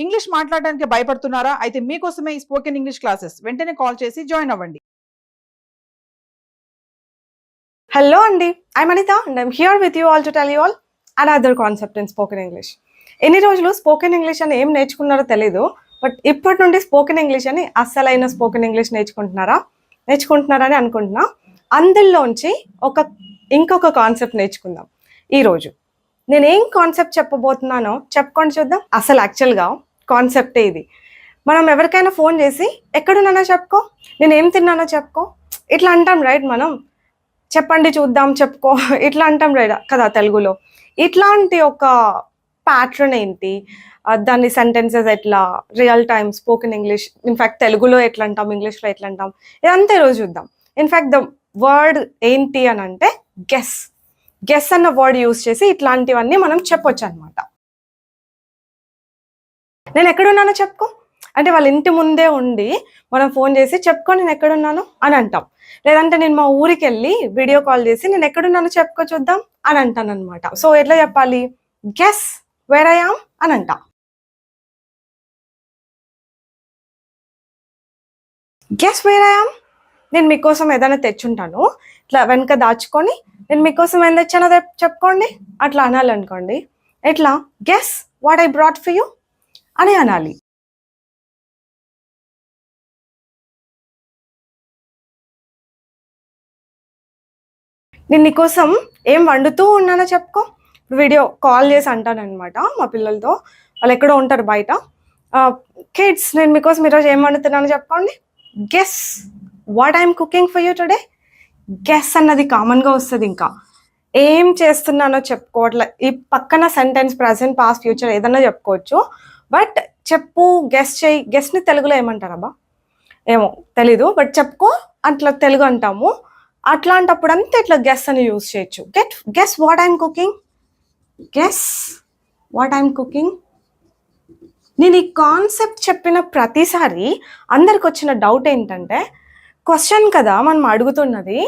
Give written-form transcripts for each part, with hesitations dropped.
English మాట్లాడడానికి భయపడుతున్నారా? అయితే మీకోసమే ఈ స్పోకెన్ ఇంగ్లీష్ క్లాసెస్. వెంటనే కాల్ చేసి జాయిన్ అవ్వండి. Hello Andy, I'm Anita and I'm here with you all to tell you all another concept in spoken English. ఎన్ని రోజులు స్పోకెన్ ఇంగ్లీష్ అని ఏం నేర్చుకున్నారో తెలీదు, బట్ ఇప్పటి నుండి స్పోకెన్ ఇంగ్లీష్ అని అస్సలైన స్పోకెన్ ఇంగ్లీష్ నేర్చుకుంటున్నారని అనుకుంటున్నా. అందులోంచి ఇంకొక కాన్సెప్ట్ నేర్చుకుందాం ఈరోజు. నేను ఏం కాన్సెప్ట్ చెప్పబోతున్నానో చెప్పుకొని చూద్దాం. అసలు యాక్చువల్గా కాన్సెప్టే ఇది. మనం ఎవరికైనా ఫోన్ చేసి ఎక్కడున్నానో చెప్పుకో, నేను ఏం తిన్నానో చెప్పుకో, ఇట్లా అంటాం రైట్. మనం చెప్పండి చూద్దాం చెప్పుకో ఇట్లా అంటాం రైట్ కదా తెలుగులో. ఇట్లాంటి ఒక ప్యాటర్న్ ఏంటి, దాన్ని సెంటెన్సెస్ ఎట్లా, real time spoken English, in fact తెలుగులో ఎట్లా అంటాం, ఇంగ్లీష్లో ఎట్లా అంటాం, ఇదంతా ఈరోజు చూద్దాం. ఇన్ఫ్యాక్ట్ ద వర్డ్ ఏంటి అని అంటే గెస్ అన్న వర్డ్ యూజ్ చేసి ఇట్లాంటివన్నీ మనం చెప్పొచ్చు అనమాట. నేను ఎక్కడున్నానో చెప్పుకో అంటే వాళ్ళ ఇంటి ముందే ఉండి మనం ఫోన్ చేసి చెప్పుకో నేను ఎక్కడున్నాను అని అంటాం. లేదంటే నేను మా ఊరికి వెళ్ళి వీడియో కాల్ చేసి నేను ఎక్కడున్నానో చెప్పుకో చూద్దాం అని అంటాను అనమాట. సో ఎట్లా చెప్పాలి? గెస్ వేర్ ఐ యామ్ అని అంట. గెస్ వేర్ ఐ యామ్, నేను మీకోసం ఏదైనా తెచ్చుంటాను, ఇట్లా వెనక దాచుకొని నేను మీకోసం ఏం తెచ్చానో చెప్పుకోండి అట్లా అనాలనుకోండి. ఎట్లా? Guess what I brought for you అని అనాలి. నేను నీకోసం ఏం వండుతూ ఉన్నానో చెప్పుకో. వీడియో కాల్ చేసి అంటాను అనమాట మా పిల్లలతో, వాళ్ళు ఎక్కడో ఉంటారు బయట. కిడ్స్, నేను మీకోసం ఈరోజు ఏం వండుతున్నానో చెప్పుకోండి. Guess what I'm cooking for you today. Guess అన్నది కామన్గా వస్తుంది. ఇంకా ఏం చేస్తున్నానో చెప్పుకోవట్లే. ఈ పక్కన సెంటెన్స్ ప్రజెంట్ పాస్ట్ ఫ్యూచర్ ఏదన్నా చెప్పుకోవచ్చు, బట్ చెప్పు గెస్ చేయి. గెస్ని తెలుగులో ఏమంటారబ్బా ఏమో తెలీదు, బట్ చెప్పుకో అట్లా తెలుగు అంటాము. అట్లాంటప్పుడు అంతా ఇట్లా గెస్ అని యూజ్ చేయొచ్చు. Guess what I'm cooking, guess what I'm cooking. నేను ఈ కాన్సెప్ట్ చెప్పిన ప్రతిసారి అందరికి వచ్చిన డౌట్ ఏంటంటే, క్వశ్చన్ కదా మనం అడుగుతున్నది,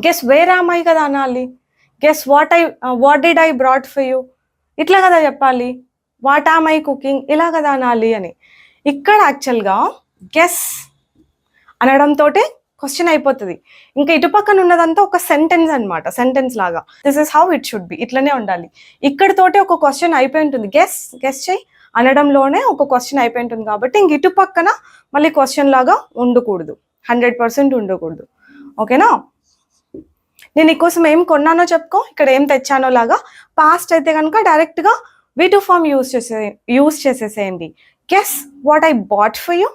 గెస్ వేర్ ఆమ్ ఐ కదా అనాలి. Guess what did I brought for you ఇట్లా కదా చెప్పాలి. వాట్ ఆమ్ ఐ కుకింగ్ ఇలా కదా అనాలి అని. ఇక్కడ యాక్చువల్గా గెస్ అనడంతో క్వశ్చన్ అయిపోతుంది. ఇంకా ఇటుపక్కన ఉన్నదంతా ఒక సెంటెన్స్ అనమాట, సెంటెన్స్ లాగా. This is how it should be, ఇట్లనే ఉండాలి. ఇక్కడితోటే ఒక క్వశ్చన్ అయిపోయి ఉంటుంది. గెస్ చేయి అనడంలోనే ఒక క్వశ్చన్ అయిపోయి ఉంటుంది. కాబట్టి ఇంక ఇటుపక్కన మళ్ళీ క్వశ్చన్ లాగా ఉండకూడదు, 100% ఉండకూడదు. ఓకేనా? నేను నీకోసం ఏం కొన్నానో చెప్పుకో, ఇక్కడ ఏం తెచ్చానో లాగా. పాస్ట్ అయితే కనుక డైరెక్ట్గా V2 ఫార్మ్ యూజ్ చేసేసేయండి. Guess what I bought for you,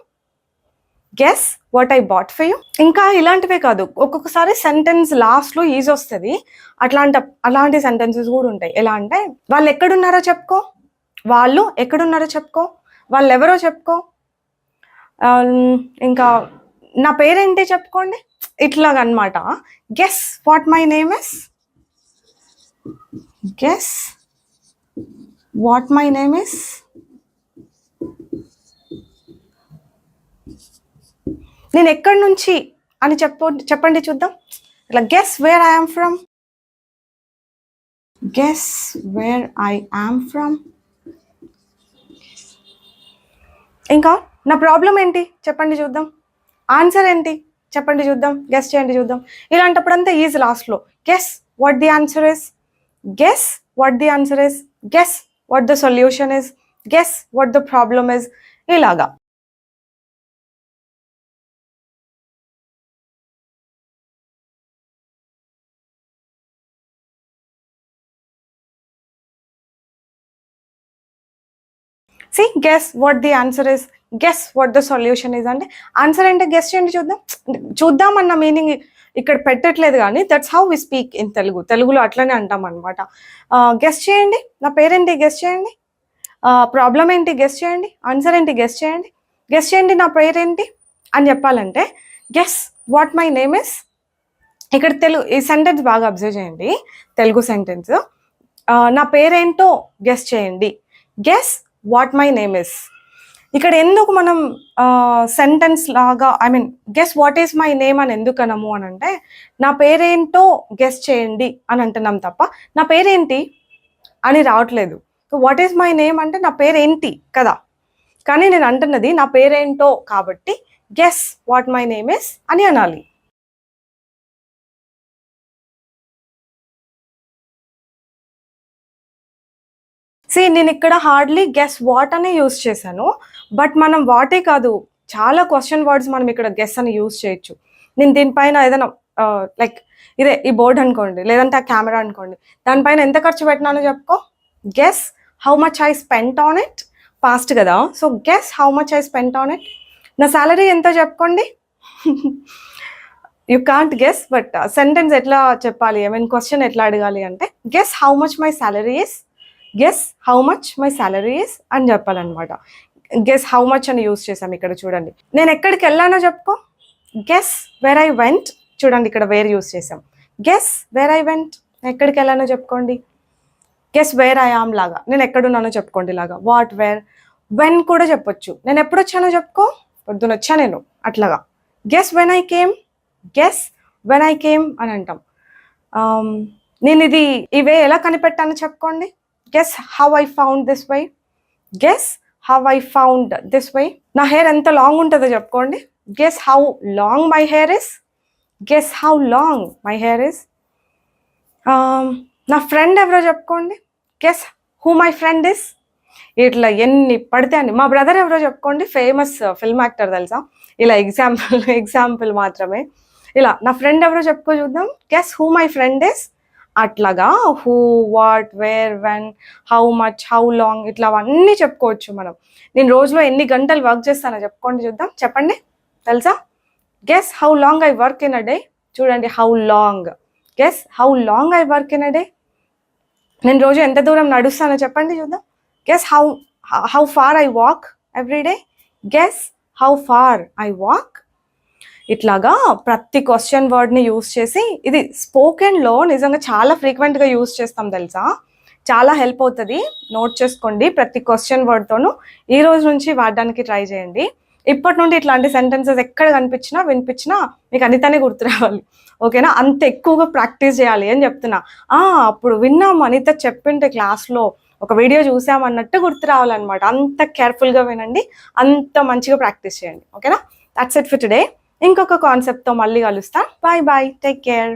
guess what I bought for you. ఇంకా ఇలాంటివే కాదు, ఒక్కొక్కసారి సెంటెన్స్ లాస్ట్లో ఈజ్ వస్తుంది. అలాంటి సెంటెన్సెస్ కూడా ఉంటాయి. ఎలా అంటే, వాళ్ళు ఎక్కడున్నారో చెప్పుకో, వాళ్ళు ఎక్కడున్నారో చెప్పుకో, వాళ్ళు ఎవరో చెప్పుకో, ఇంకా నా పేరేంటి చెప్పుకోండి, ఇట్లాగ అనమాట. Guess what my name is, guess what my name is. నేను ఎక్కడి నుంచి అని చెప్పండి చూద్దాం. ఇట్లా guess where I am from, guess where I am from. ఇంకా నా ప్రాబ్లం ఏంటి చెప్పండి చూద్దాం. ఆన్సర్ ఏంటి చెప్పండి చూద్దాం, గెస్ చేయండి చూద్దాం. ఇలాంటప్పుడంతా ఈజ్ లాస్ట్లో. Guess what the answer is, guess what the answer is, guess what the solution is, guess what the problem is, ఇలాగా. See guess what the answer is, guess what the solution is. అంటే answer అంటే guess చేయండి చూద్దాం అన్న meaning ఇక్కడ పెట్టట్లేదు, కానీ that's how we speak in తెలుగులో అట్లనే అంటాం అనమాట. గెస్ చేయండి నా పేరేంటి, గెస్ చేయండి ప్రాబ్లం ఏంటి, గెస్ చేయండి ఆన్సర్ ఏంటి, గెస్ చేయండి నా పేరేంటి అని చెప్పాలంటే guess what my name is. ఇక్కడ ఈ సెంటెన్స్ బాగా అబ్జర్వ్ చేయండి, తెలుగు సెంటెన్స్. నా పేరేంటో గెస్ చేయండి, guess what my name is. ఇక్కడ ఎందుకు మనం సెంటెన్స్ లాగా, I mean guess what is my name అని ఎందుకు అనము అని అంటే, నా పేరేంటో గెస్ చేయండి అని అంటున్నాం తప్ప నా పేరేంటి అని రావట్లేదు. వాట్ ఈస్ మై నేమ్ అంటే నా పేరేంటి కదా, కానీ నేను అంటున్నది నా పేరేంటో కాబట్టి guess what my name is అని అనాలి. నేను ఇక్కడ హార్డ్లీ గెస్ వాట్ అనే యూస్ చేశాను, బట్ మనం వాటే కాదు చాలా క్వశ్చన్ వర్డ్స్ మనం ఇక్కడ గెస్ అని యూస్ చేయొచ్చు. నేను దీనిపైన ఏదైనా లైక్ ఇదే ఈ బోర్డ్ అనుకోండి, లేదంటే ఆ కెమెరా అనుకోండి, దానిపైన ఎంత ఖర్చు పెట్టినానో చెప్పుకో. Guess how much I spent on it. Past కదా, so guess how much I spent on it. నా సాలరీ ఎంతో చెప్పుకోండి. You can't guess, but sentence ఎట్లా చెప్పాలి, ఐ మీన్ క్వశ్చన్ ఎట్లా అడగాలి అంటే guess how much my salary is, guess how much my salary is అని చెప్పాలన్నమాట. గెస్ హౌ మచ్ అని యూస్ చేసాం ఇక్కడ చూడండి. నేను ఎక్కడికి వెళ్ళానో చెప్పుకో. Guess where I went. చూడండి ఇక్కడ వేర్ యూస్ చేసాం. గెస్ వేర్ ఐ వెంట్, ఎక్కడికి వెళ్ళానో చెప్పుకోండి. గెస్ వేర్ ఐ ఆమ్ లాగా, నేను ఎక్కడున్నానో చెప్పుకోండి లాగా. వాట్, వేర్, వెన్ కూడా చెప్పొచ్చు. నేను ఎప్పుడు వచ్చానో చెప్పుకో, పొద్దున వచ్చా నేను అట్లాగా. Guess when I came, guess when I came అని అంటాం. నేను ఇది ఈ వే ఎలా కనిపెట్టానో చెప్పుకోండి. Guess how I found this way, guess how I found this way. నా హెయిర్ ఎంత లాంగ్ ఉంటుందో చెప్పుకోండి. Guess how long my hair is, guess how long my hair is. నా ఫ్రెండ్ ఎవరో చెప్పుకోండి. Guess who my friend is. ఇట్లా ఎన్ని పడితే అండి. మా బ్రదర్ ఎవరో చెప్పుకోండి, ఫేమస్ ఫిల్మ్ యాక్టర్ తెలుసా. ఇలా ఎగ్జాంపుల్ మాత్రమే. ఇలా నా ఫ్రెండ్ ఎవరో చెప్పుకో చూద్దాం. Guess who my friend is. అట్లాగా who, what, where, when, how much, how long, ఇట్లా అవన్నీ చెప్పుకోవచ్చు మనం. నేను రోజులో ఎన్ని గంటలు వర్క్ చేస్తానో చెప్పుకోండి చూద్దాం. చెప్పండి తెలుసా. Guess how long I work in a day. చూడండి how long. Guess how long I work in a day. నేను రోజు ఎంత దూరం నడుస్తానో చెప్పండి చూద్దాం. Guess how far I walk every day. Guess how far I walk. ఇట్లాగా ప్రతి క్వశ్చన్ వర్డ్ని యూస్ చేసి, ఇది స్పోకెన్లో నిజంగా చాలా ఫ్రీక్వెంట్గా యూస్ చేస్తాం తెలుసా. చాలా హెల్ప్ అవుతుంది, నోట్ చేసుకోండి. ప్రతి క్వశ్చన్ వర్డ్తోనూ ఈ రోజు నుంచి వాడడానికి ట్రై చేయండి. ఇప్పటి నుండి ఇట్లాంటి సెంటెన్సెస్ ఎక్కడ కనిపించినా వినిపించినా మీకు అనితనే గుర్తు రావాలి, ఓకేనా. అంత ఎక్కువగా ప్రాక్టీస్ చేయాలి అని చెప్తున్నా. అప్పుడు విన్నాం అనిత చెప్పింటే క్లాస్లో, ఒక వీడియో చూసామన్నట్టు గుర్తు రావాలన్నమాట. అంత కేర్ఫుల్గా వినండి, అంత మంచిగా ప్రాక్టీస్ చేయండి, ఓకేనా. That's it for today. ఇంకొక కాన్సెప్ట్తో మళ్ళీ కలుస్తా. Bye bye, take care.